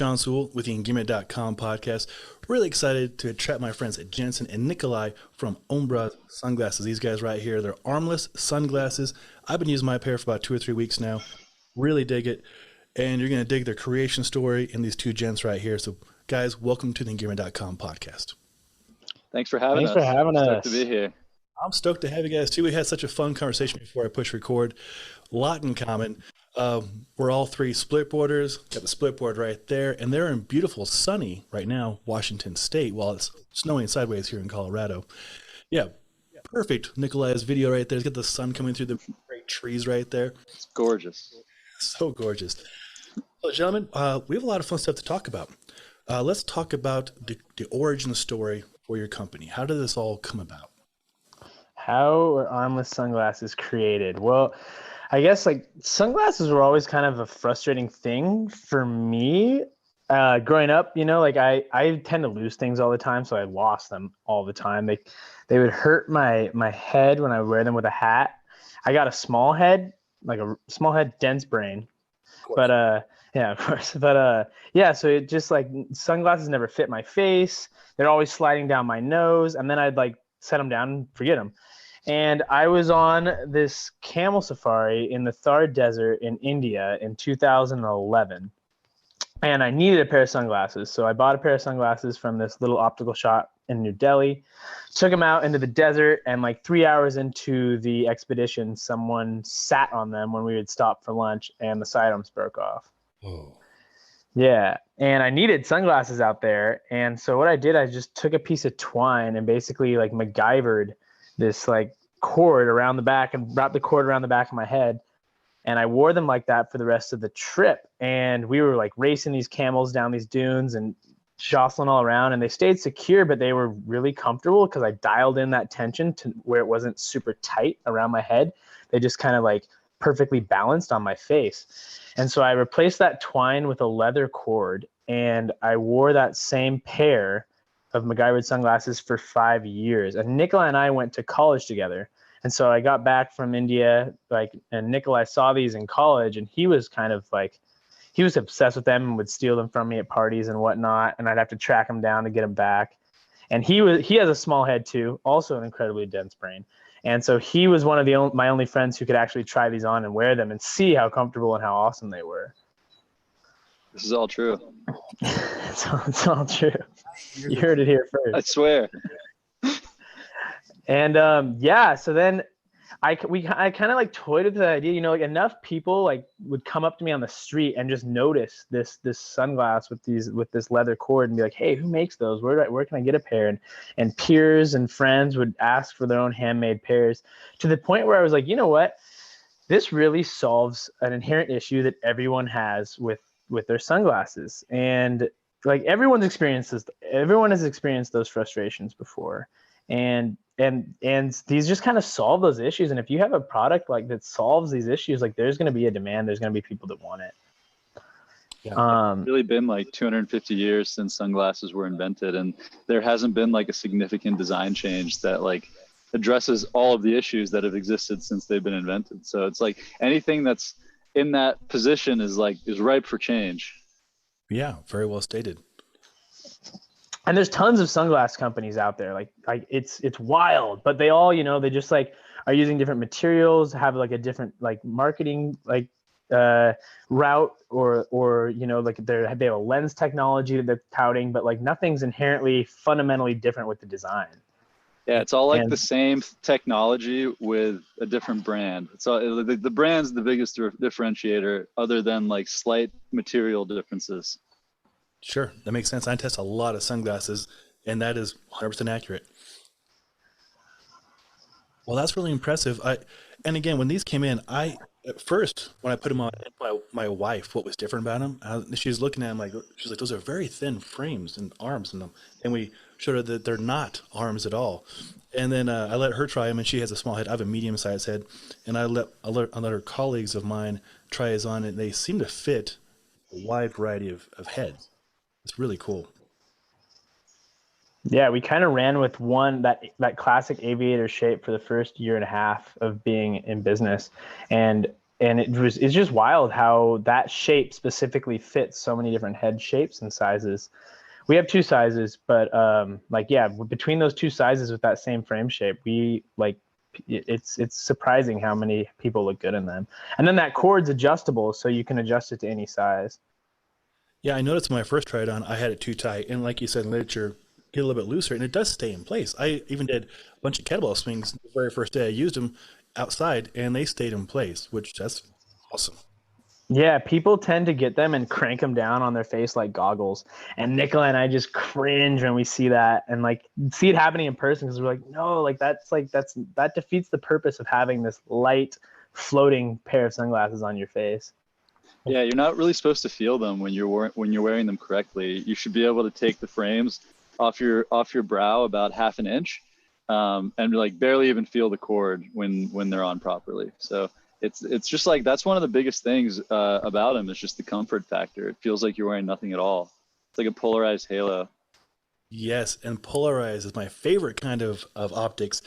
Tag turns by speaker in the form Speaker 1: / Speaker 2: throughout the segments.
Speaker 1: Sean Sewell with the Engearment.com podcast. Really excited to chat my friends at Jensen and Nikolai from Ombraz Sunglasses. These guys right here, they're armless sunglasses. I've been using my pair for about 2 or 3 weeks now. Really dig it. And you're going to dig their creation story in these two gents right here. So, guys, welcome to the Engearment.com podcast.
Speaker 2: Thanks for having us. Stoked to be here.
Speaker 1: I'm stoked to have you guys too. We had such a fun conversation before I push record. A lot in common. We're all three split boarders. Got the split board right there, and they're in beautiful, sunny right now, Washington State, while it's snowing sideways here in Colorado. Yeah, perfect. Nikolai's video right there. He's got the sun coming through the great trees right there.
Speaker 2: It's gorgeous.
Speaker 1: So gorgeous. So, gentlemen, we have a lot of fun stuff to talk about. Let's talk about the origin story for your company. How did this all come about?
Speaker 3: How were armless sunglasses created? Well, I guess like sunglasses were always kind of a frustrating thing for me. Growing up, you know, like I tend to lose things all the time, so I lost them all the time. They would hurt my head when I wear them with a hat. I got a small head, like a small head, dense brain. But yeah, of course. But yeah, so it just like sunglasses never fit my face. They're always sliding down my nose, and then I'd like set them down and forget them. And I was on this camel safari in the Thar Desert in India in 2011. And I needed a pair of sunglasses. So I bought a pair of sunglasses from this little optical shop in New Delhi, took them out into the desert, and like 3 hours into the expedition, someone sat on them when we would stop for lunch and the sidearms broke off.
Speaker 1: Oh.
Speaker 3: Yeah. And I needed sunglasses out there. And so what I did, I just took a piece of twine and basically like MacGyvered this like cord around the back and wrapped the cord around the back of my head. And I wore them like that for the rest of the trip. And we were like racing these camels down these dunes and jostling all around, and they stayed secure, but they were really comfortable because I dialed in that tension to where it wasn't super tight around my head. They just kind of like perfectly balanced on my face. And so I replaced that twine with a leather cord, and I wore that same pair of MacGyvered sunglasses for 5 years. And Nikolai and I went to college together. And so I got back from India, and Nikolai saw these in college, and he was kind of like, he was obsessed with them and would steal them from me at parties and whatnot. And I'd have to track him down to get them back. And he has a small head too, also an incredibly dense brain. And so he was one of my only friends who could actually try these on and wear them and see how comfortable and how awesome they were.
Speaker 2: This is all true.
Speaker 3: It's all true. You heard it here first.
Speaker 2: I swear.
Speaker 3: And yeah, so then I kind of like toyed with the idea, you know, like enough people like would come up to me on the street and just notice this sunglass with this leather cord and be like, hey, who makes those? Where can I get a pair? And peers and friends would ask for their own handmade pairs, to the point where I was like, you know what? This really solves an inherent issue that everyone has with their sunglasses. And like everyone has experienced those frustrations before. And these just kind of solve those issues. And if you have a product like that solves these issues, like there's going to be a demand, there's going to be people that want it.
Speaker 2: Yeah. It's really been like 250 years since sunglasses were invented, and there hasn't been like a significant design change that like addresses all of the issues that have existed since they've been invented. So it's like anything that's in that position is ripe for change.
Speaker 1: Yeah, very well stated.
Speaker 3: And there's tons of sunglass companies out there. Like it's wild, but they all, you know, they just like are using different materials, have like a different like marketing like route, or you know, like they have a lens technology that they're touting, but like nothing's inherently fundamentally different with the design.
Speaker 2: Yeah, it's all like the same technology with a different brand. It's all, the brand's the biggest differentiator, other than like slight material differences.
Speaker 1: Sure, that makes sense. I test a lot of sunglasses, and that is 100% accurate. Well, that's really impressive. And again, when these came in, at first, when I put them on, my wife, what was different about them? She was looking at them like, she's like, those are very thin frames and arms in them. And we showed her that they're not arms at all. And then I let her try them, and she has a small head. I have a medium-sized head, and I let her colleagues of mine try his on, and they seem to fit a wide variety of heads. It's really cool.
Speaker 3: Yeah, we kind of ran with that classic aviator shape for the first year and a half of being in business, and and it's just wild how that shape specifically fits so many different head shapes and sizes. We have 2 sizes, but between those 2 sizes with that same frame shape, it's surprising how many people look good in them. And then that cord's adjustable, so you can adjust it to any size.
Speaker 1: Yeah, I noticed when I first tried it on, I had it too tight, and like you said in literature, get a little bit looser, and it does stay in place. I even did a bunch of kettlebell swings the very first day I used them outside, and they stayed in place, which that's awesome.
Speaker 3: Yeah, people tend to get them and crank them down on their face like goggles. And Nikolai and I just cringe when we see that and like see it happening in person, because we're like, no, that defeats the purpose of having this light floating pair of sunglasses on your face.
Speaker 2: Yeah, you're not really supposed to feel them when you're wearing them correctly. You should be able to take the frames off your brow about half an inch, and like barely even feel the cord when they're on properly. So it's just like, that's one of the biggest things about them, is just the comfort factor. It feels like you're wearing nothing at all. It's like a polarized halo.
Speaker 1: Yes, and polarized is my favorite kind of optics.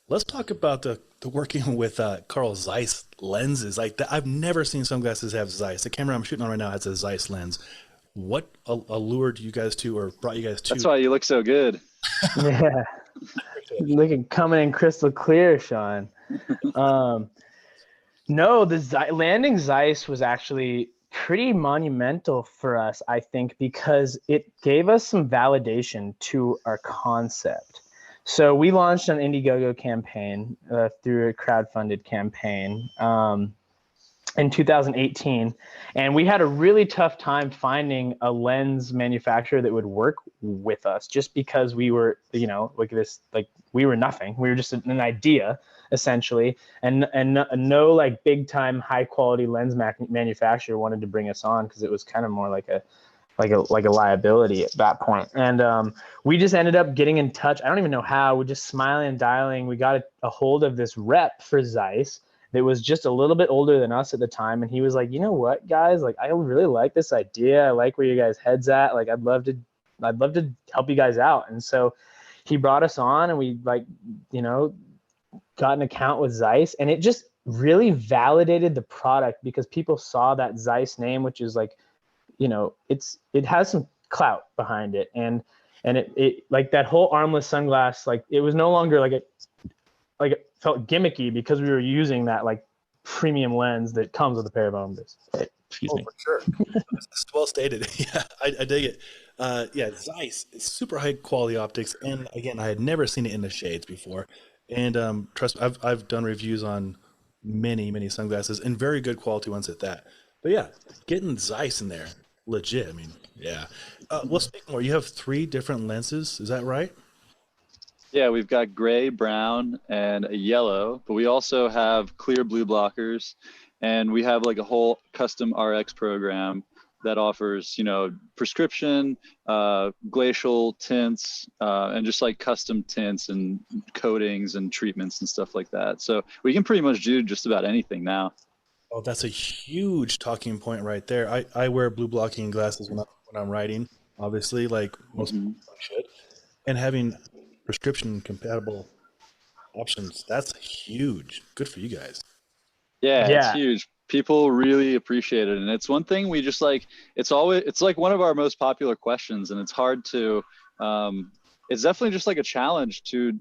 Speaker 1: Let's talk about the working with Carl Zeiss lenses. Like I've never seen sunglasses have Zeiss. The camera I'm shooting on right now has a Zeiss lens. What allured you guys to, or brought you guys to?
Speaker 2: That's why you look so good.
Speaker 3: Yeah, looking coming in crystal clear, Sean. No, landing Zeiss was actually pretty monumental for us, I think, because it gave us some validation to our concept. So we launched an Indiegogo campaign through a crowdfunded campaign in 2018, and we had a really tough time finding a lens manufacturer that would work with us, just because we were, we were nothing. We were just an idea, essentially, and no like big time high quality lens manufacturer wanted to bring us on, because it was kind of more like a liability at that point. And we just ended up getting in touch. I don't even know how. We're just smiling and dialing. We got a hold of this rep for Zeiss that was just a little bit older than us at the time. And he was like, you know what, guys, like, I really like this idea. I like where your guys' head's at. Like, I'd love to help you guys out. And so he brought us on, and we got an account with Zeiss, and it just really validated the product, because people saw that Zeiss name, which is like, it has some clout behind it. And it like that whole armless sunglass, like it was no longer like it felt gimmicky, because we were using that like premium lens that comes with a pair of Ombraz. Excuse me.
Speaker 1: For sure. It's well stated. Yeah, I dig it. Yeah, Zeiss is super high quality optics, and again, I had never seen it in the shades before. And trust me, I've done reviews on many sunglasses, and very good quality ones at that. But yeah, getting Zeiss in there, legit. I mean, yeah. Well, speak more. You have 3 different lenses, is that right?
Speaker 2: Yeah, we've got gray, brown, and a yellow, but we also have clear blue blockers, and we have like a whole custom RX program that offers, prescription, glacial tints, and just like custom tints and coatings and treatments and stuff like that. So we can pretty much do just about anything now.
Speaker 1: Oh, that's a huge talking point right there. I wear blue blocking glasses when I'm writing, obviously, like most people should. And having prescription compatible options, that's huge. Good for you guys.
Speaker 2: Yeah, it's huge. People really appreciate it. And it's one thing we just like, it's like one of our most popular questions, and it's hard to, it's definitely just like a challenge to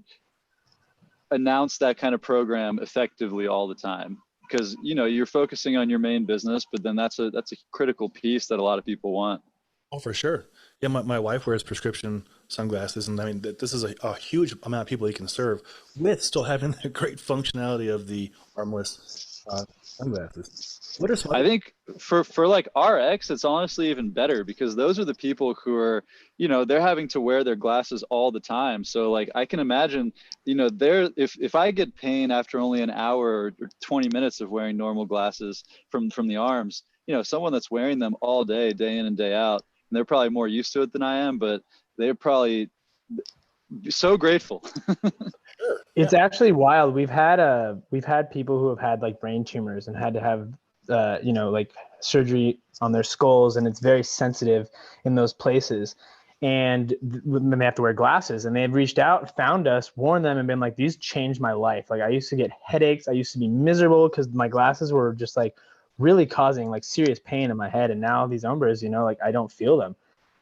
Speaker 2: announce that kind of program effectively all the time. Because, you're focusing on your main business, but then that's a critical piece that a lot of people want.
Speaker 1: Oh, for sure. Yeah, my wife wears prescription sunglasses, and I mean, this is a huge amount of people you can serve with still having the great functionality of the armless sunglasses. What are some
Speaker 2: I think for like RX, it's honestly even better, because those are the people who are, they're having to wear their glasses all the time. So like, I can imagine, if I get pain after only an hour or 20 minutes of wearing normal glasses from the arms, someone that's wearing them all day, day in and day out, and they're probably more used to it than I am, but they're probably so grateful.
Speaker 3: It's actually wild. We've had people who have had like brain tumors and had to have like surgery on their skulls, and it's very sensitive in those places. and then they have to wear glasses, and they've reached out, found us, warned them, and been like, these changed my life. Like I used to get headaches. I used to be miserable because my glasses were just like really causing like serious pain in my head. And now these Ombras, you know, like I don't feel them.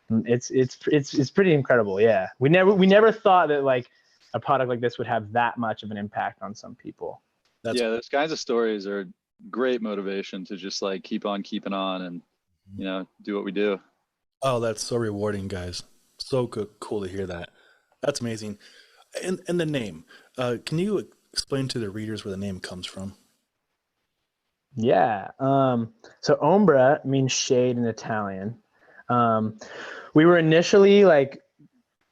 Speaker 3: It's pretty incredible. Yeah. We never thought that like a product like this would have that much of an impact on some people.
Speaker 2: Yeah, those kinds of stories are great motivation to just like keep on keeping on and, you know, do what we do.
Speaker 1: Oh, that's so rewarding, guys. So good, cool to hear that. That's amazing. And the name, can you explain to the readers where the name comes from?
Speaker 3: Yeah. So ombra means shade in Italian. We were initially like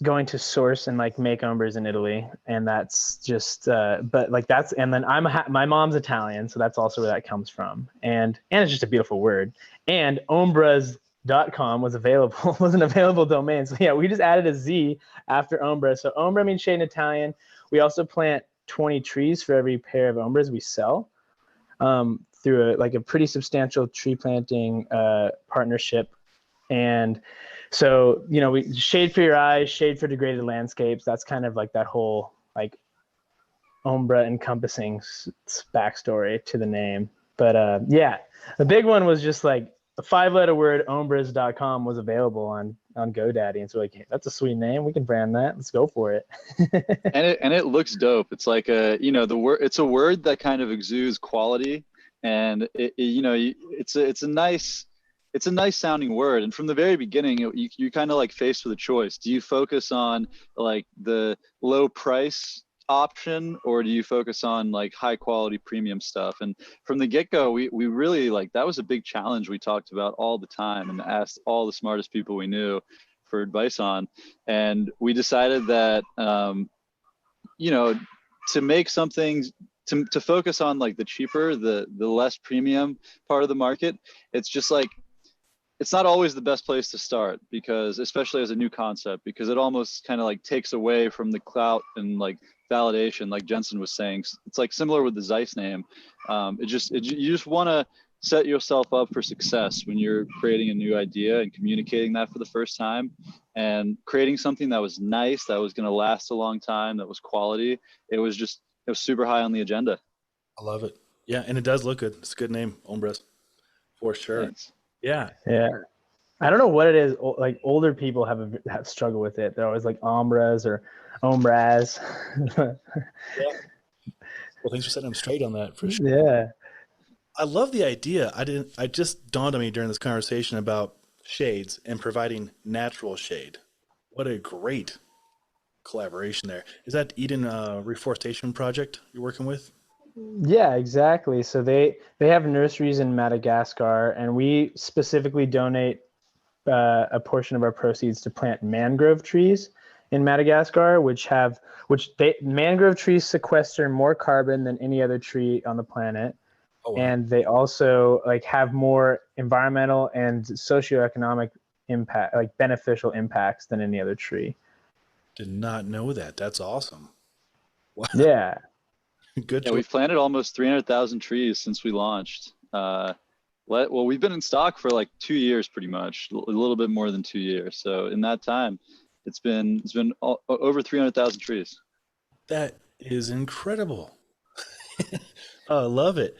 Speaker 3: going to source and like make ombras in Italy, and that's just but like that's, and then my mom's Italian, so that's also where that comes from, and it's just a beautiful word. And ombraz.com was an available domain, so yeah, we just added a Z after ombra. So ombra means shade in Italian. We also plant 20 trees for every pair of ombras we sell, through a pretty substantial tree planting partnership. And so, you know, we shade for your eyes, shade for degraded landscapes. That's kind of like that whole like ombra encompassing backstory to the name. But yeah, the big one was just like a 5-letter word, ombraz.com, was available on GoDaddy. And so like, hey, that's a sweet name. We can brand that. Let's go for it.
Speaker 2: and it looks dope. It's like you know, it's a word that kind of exudes quality, and you know, it's a nice sounding word. And from the very beginning, you kind of like faced with a choice. Do you focus on like the low price option, or do you focus on like high quality premium stuff? And from the get-go, we really like, that was a big challenge we talked about all the time and asked all the smartest people we knew for advice on. And we decided that you know, to make something, to focus on like the cheaper, the less premium part of the market, it's just like, it's not always the best place to start, because especially as a new concept, because it almost kind of like takes away from the clout and like validation, like Jensen was saying. It's like similar with the Zeiss name. You just want to set yourself up for success when you're creating a new idea and communicating that for the first time, and creating something that was nice, that was going to last a long time, that was quality. It was super high on the agenda.
Speaker 1: I love it. Yeah, and it does look good. It's a good name, Ombraz, for sure.
Speaker 2: Thanks.
Speaker 1: Yeah.
Speaker 3: Yeah. I don't know what it is. Like older people have struggled with it. They're always like Ombraz or Ombraz.
Speaker 1: Yeah. Well, thanks for setting them straight on that, for sure.
Speaker 3: Yeah.
Speaker 1: I love the idea. I just dawned on me during this conversation about shades and providing natural shade. What a great collaboration there. Is that Eden Reforestation Project you're working with?
Speaker 3: Yeah, exactly. So they have nurseries in Madagascar, and we specifically donate a portion of our proceeds to plant mangrove trees in Madagascar, mangrove trees sequester more carbon than any other tree on the planet. Oh, wow. And they also like have more environmental and socioeconomic impact, like beneficial impacts, than any other tree.
Speaker 1: Did not know that. That's awesome.
Speaker 3: Wow. Yeah.
Speaker 2: Good. Yeah, we've planted almost 300,000 trees since we launched. Well, we've been in stock for like 2 years, pretty much, a little bit more than 2 years. So in that time, it's been over 300,000 trees.
Speaker 1: That is incredible. I love it.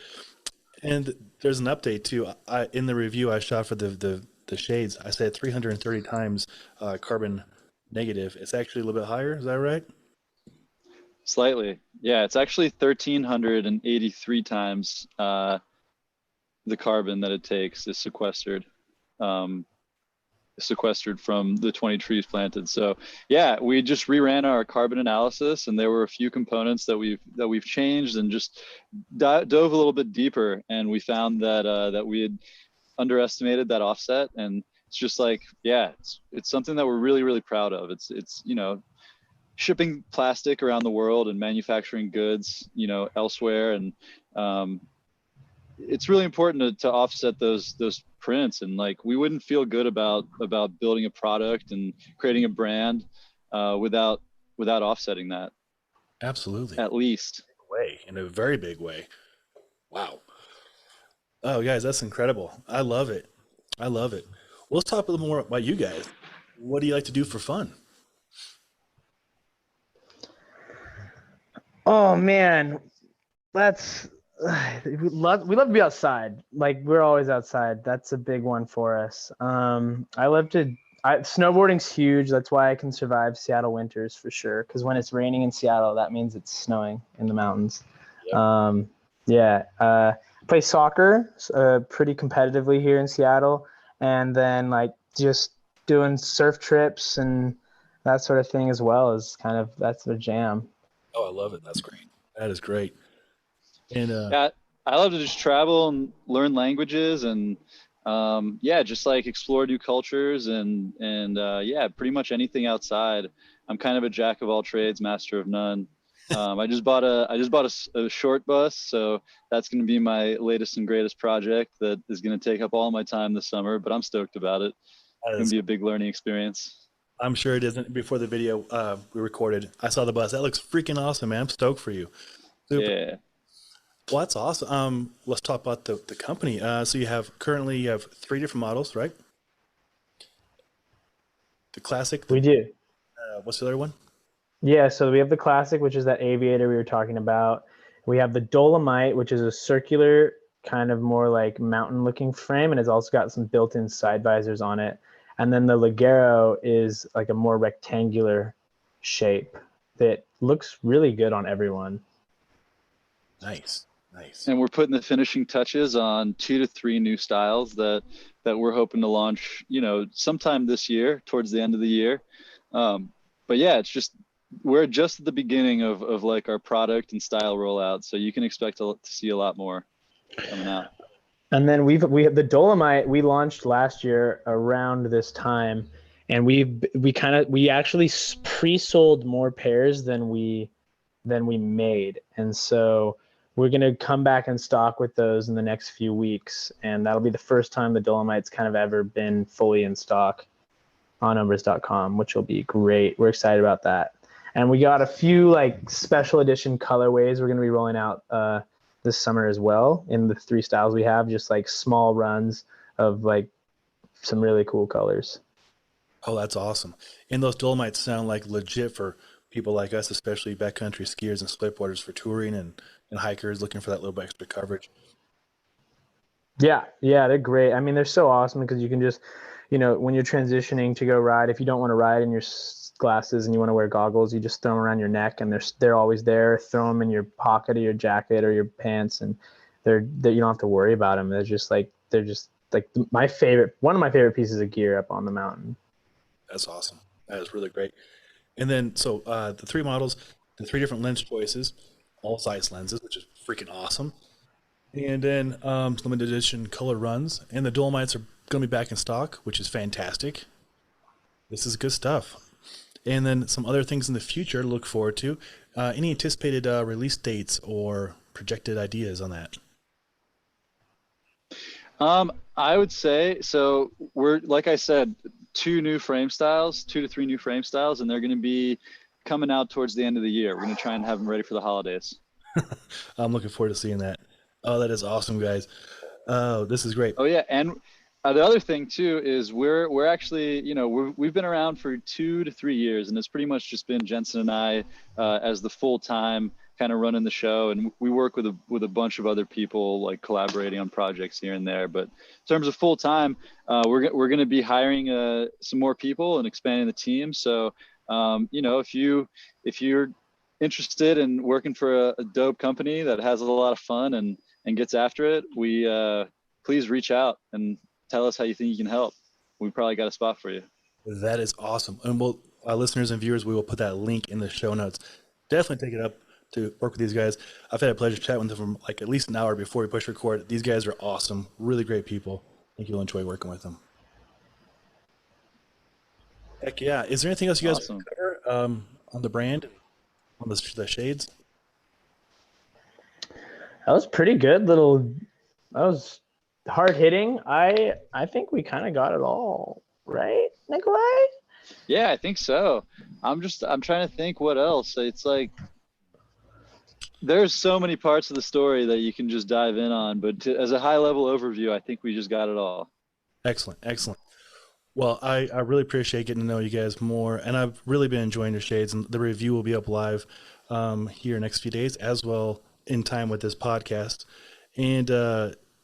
Speaker 1: And there's an update too. In the review I shot for the shades, I said 330 times carbon negative. It's actually a little bit higher. Is that right?
Speaker 2: Slightly. Yeah, it's actually 1,383 times the carbon that it takes is sequestered from the 20 trees planted. So yeah, we just reran our carbon analysis, and there were a few components that we've changed, and just dove a little bit deeper, and we found that we had underestimated that offset. And it's just like, yeah, it's something that we're really, really proud of. It's you know, shipping plastic around the world and manufacturing goods, you know, elsewhere, and it's really important to offset those prints. And like, we wouldn't feel good about building a product and creating a brand without offsetting that.
Speaker 1: Absolutely.
Speaker 2: At least.
Speaker 1: In a very big way. Wow. Oh, guys, that's incredible. I love it. Well, let's talk a little more about you guys. what do you like to do for fun?
Speaker 3: Oh man, that's we love to be outside. Like we're always outside. That's a big one for us. I love to. Snowboarding's huge. That's why I can survive Seattle winters for sure. Because when it's raining in Seattle, that means it's snowing in the mountains.
Speaker 1: Yep.
Speaker 3: Yeah. Play soccer pretty competitively here in Seattle, and then like just doing surf trips and that sort of thing as well is kind of that's the jam.
Speaker 1: Oh, I love it. That's great. That is great. And
Speaker 2: Yeah, I love to just travel and learn languages and yeah, just like explore new cultures and yeah, pretty much anything outside. I'm kind of a jack of all trades, master of none. I just bought a short bus, so that's going to be my latest and greatest project that is going to take up all my time this summer. But I'm stoked about it. It's going to be a big learning experience.
Speaker 1: I'm sure it isn't. Before the video we recorded, I saw the bus. That looks freaking awesome, man. I'm stoked for you. Super.
Speaker 2: Yeah.
Speaker 1: Well, that's awesome. Let's talk about the company. So currently you have 3 different models, right? The classic.
Speaker 3: We do.
Speaker 1: What's the other one?
Speaker 3: Yeah, so we have the classic, which is that aviator we were talking about. We have the Dolomite, which is a circular, kind of more like mountain looking frame, and it's also got some built-in side visors on it. And then the Ligero is like a more rectangular shape that looks really good on everyone.
Speaker 1: Nice. Nice.
Speaker 2: And we're putting the finishing touches on 2 to 3 new styles that we're hoping to launch, sometime this year, towards the end of the year. But yeah, we're just at the beginning of like our product and style rollout, so you can expect to see a lot more coming out.
Speaker 3: And then we have the Dolomite we launched last year around this time, and we actually pre-sold more pairs than we made, and so we're going to come back in stock with those in the next few weeks, and that'll be the first time the Dolomite's kind of ever been fully in stock on Ombraz.com, which will be great. We're excited about that. And we got a few like special edition colorways we're going to be rolling out this summer as well in the 3 styles we have, just like small runs of like some really cool colors.
Speaker 1: Oh, that's awesome. And those Dolomites sound like legit for people like us, especially backcountry skiers and splitboarders for touring and hikers looking for that little bit extra coverage.
Speaker 3: Yeah, they're great. I mean, they're so awesome because you can just, when you're transitioning to go ride, if you don't want to ride in your glasses and you want to wear goggles, you just throw them around your neck and they're always there. Throw them in your pocket of your jacket or your pants, and you don't have to worry about them. They're just like one of my favorite pieces of gear up on the mountain.
Speaker 1: That's awesome. That is really great. And then so the 3 models, the 3 different lens choices, all size lenses, which is freaking awesome. And then limited edition color runs, and the Dolomites are going to be back in stock, which is fantastic. This is good stuff. And then some other things in the future to look forward to. Any anticipated release dates or projected ideas on that?
Speaker 2: I would say, so we're, like I said, 2 to 3 new frame styles, and they're going to be coming out towards the end of the year. We're going to try and have them ready for the holidays.
Speaker 1: I'm looking forward to seeing that. Oh, that is awesome, guys. Oh, this is great.
Speaker 2: Oh yeah, and the other thing too is we're actually, we've been around for 2 to 3 years, and it's pretty much just been Jensen and I as the full time kind of running the show, and we work with a bunch of other people like collaborating on projects here and there. But in terms of full time, we're going to be hiring some more people and expanding the team. So if you're interested in working for a dope company that has a lot of fun and gets after it, please reach out and tell us how you think you can help. We probably got a spot for you.
Speaker 1: That is awesome. And listeners and viewers, we will put that link in the show notes. Definitely take it up to work with these guys. I've had a pleasure chatting with them for like at least an hour before we push record. These guys are awesome. Really great people. I think you'll enjoy working with them. Heck yeah. Is there anything else you guys want to cover on the brand, on the shades?
Speaker 3: That was pretty good. That was hard hitting. I think we kind of got it all, right, Nikolai?
Speaker 2: Yeah, I think so. I'm trying to think what else. It's like there's so many parts of the story that you can just dive in on, but as a high level overview, I think we just got it all.
Speaker 1: Excellent. Well, I really appreciate getting to know you guys more, and I've really been enjoying your shades. And the review will be up live here next few days, as well in time with this podcast. And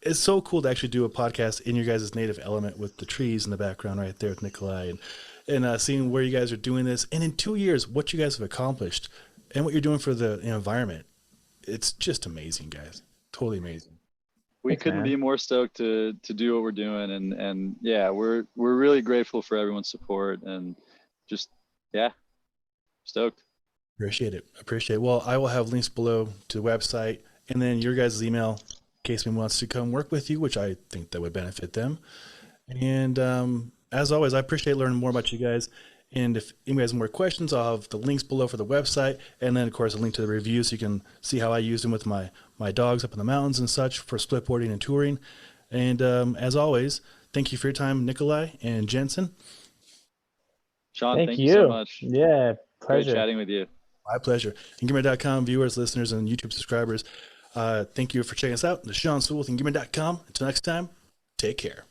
Speaker 1: it's so cool to actually do a podcast in your guys' native element with the trees in the background right there with Nikolai, and seeing where you guys are doing this, and in 2 years what you guys have accomplished, and what you're doing for the environment. It's just amazing, guys. Totally amazing.
Speaker 2: We
Speaker 3: Thanks,
Speaker 2: couldn't
Speaker 3: man.
Speaker 2: be more stoked to do what we're doing, and yeah, we're really grateful for everyone's support, and just yeah, stoked.
Speaker 1: Appreciate it. Appreciate it. Well, I will have links below to the website and then your guys' email in case anyone wants to come work with you, which I think that would benefit them. And as always, I appreciate learning more about you guys. And if anybody has more questions, I'll have the links below for the website, and then of course a link to the review so you can see how I use them with my dogs up in the mountains and such for split boarding and touring. And as always, thank you for your time, Nikolai and Jensen.
Speaker 2: Sean,
Speaker 3: Thank
Speaker 2: thank you so
Speaker 3: you.
Speaker 2: much.
Speaker 3: Yeah,
Speaker 2: Great
Speaker 3: pleasure.
Speaker 2: chatting with you.
Speaker 1: My pleasure. Engearment.com viewers, listeners, and YouTube subscribers, thank you for checking us out. This is Sean Sewell with Engearment.com. Until next time, take care.